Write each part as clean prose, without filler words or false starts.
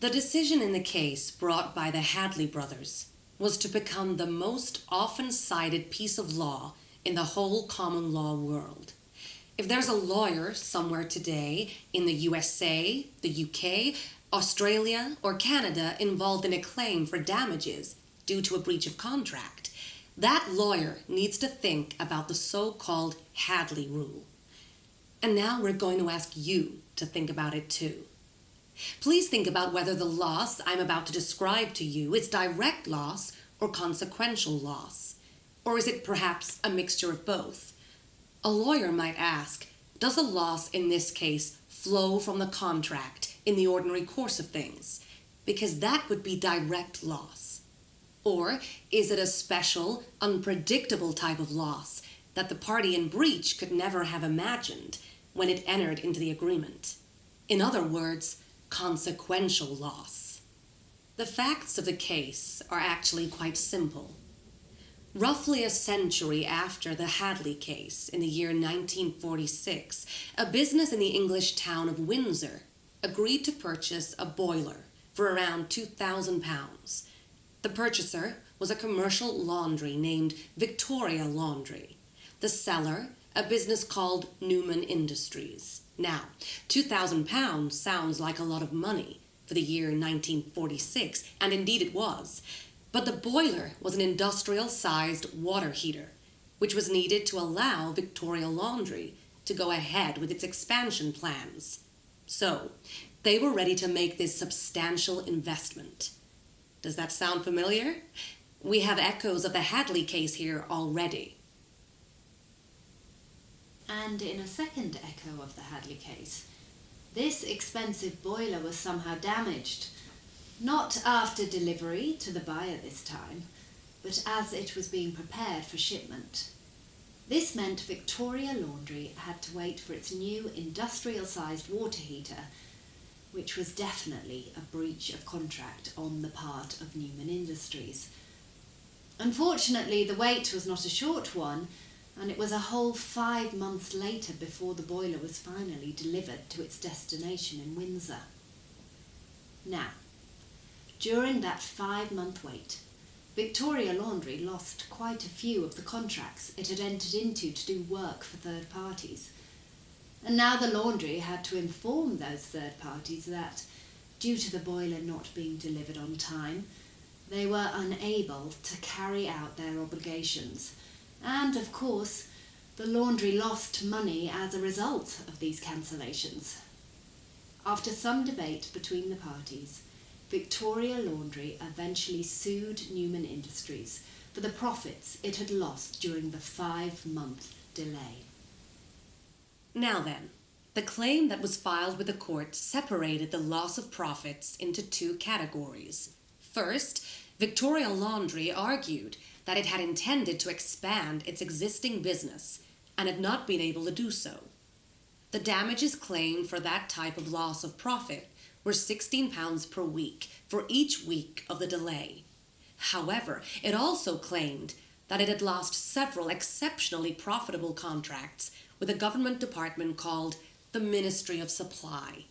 The decision in the case brought by the Hadley brothers was to become the most often cited piece of law in the whole common law world. If there's a lawyer somewhere today in the USA, the UK, Australia, or Canada involved in a claim for damages due to a breach of contract, that lawyer needs to think about the so-called Hadley rule. And now we're going to ask you to think about it too. Please think about whether the loss I'm about to describe to you is direct loss or consequential loss. Or is it perhaps a mixture of both? A lawyer might ask, does the loss in this case flow from the contract in the ordinary course of things? Because that would be direct loss. Or is it a special, unpredictable type of loss that the party in breach could never have imagined when it entered into the agreement? In other words, consequential loss. The facts of the case are actually quite simple. Roughly a century after the Hadley case in the year 1946, a business in the English town of Windsor agreed to purchase a boiler for around £2,000. The purchaser was a commercial laundry named Victoria Laundry. The seller, a business called Newman Industries. Now, £2,000 sounds like a lot of money for the year 1946, and indeed it was. But the boiler was an industrial-sized water heater, which was needed to allow Victoria Laundry to go ahead with its expansion plans. So, they were ready to make this substantial investment. Does that sound familiar? We have echoes of the Hadley case here already. And in a second echo of the Hadley case, this expensive boiler was somehow damaged, not after delivery to the buyer this time, but as it was being prepared for shipment. This meant Victoria Laundry had to wait for its new industrial-sized water heater, which was definitely a breach of contract on the part of Newman Industries. Unfortunately, the wait was not a short one, and it was a whole 5 months later before the boiler was finally delivered to its destination in Windsor. Now, during that 5-month wait, Victoria Laundry lost quite a few of the contracts it had entered into to do work for third parties. And now the laundry had to inform those third parties that, due to the boiler not being delivered on time, they were unable to carry out their obligations. And, of course, the laundry lost money as a result of these cancellations. After some debate between the parties, Victoria Laundry eventually sued Newman Industries for the profits it had lost during the 5-month delay. Now then, the claim that was filed with the court separated the loss of profits into two categories. First, Victoria Laundry argued that it had intended to expand its existing business and had not been able to do so. The damages claimed for that type of loss of profit were £16 per week for each week of the delay. However, it also claimed that it had lost several exceptionally profitable contracts with a government department called the Ministry of Supply.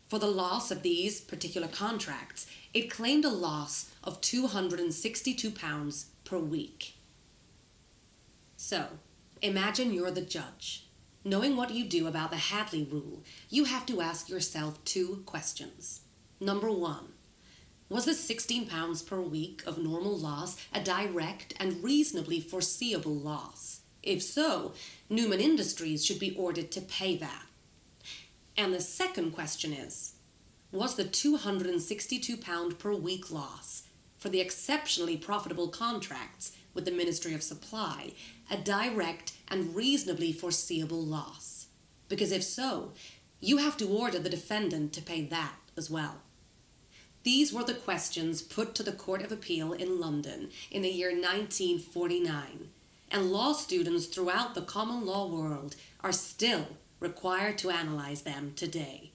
For the loss of these particular contracts, it claimed a loss of £262 per week. So, imagine you're the judge. Knowing what you do about the Hadley rule, you have to ask yourself two questions. Number one, was the £16 per week of normal loss a direct and reasonably foreseeable loss? If so, Newman Industries should be ordered to pay that. And the second question is, was the £262 per week loss for the exceptionally profitable contracts with the Ministry of Supply a direct and reasonably foreseeable loss? Because if so, you have to order the defendant to pay that as well. These were the questions put to the Court of Appeal in London in the year 1949, and law students throughout the common law world are still required to analyze them today.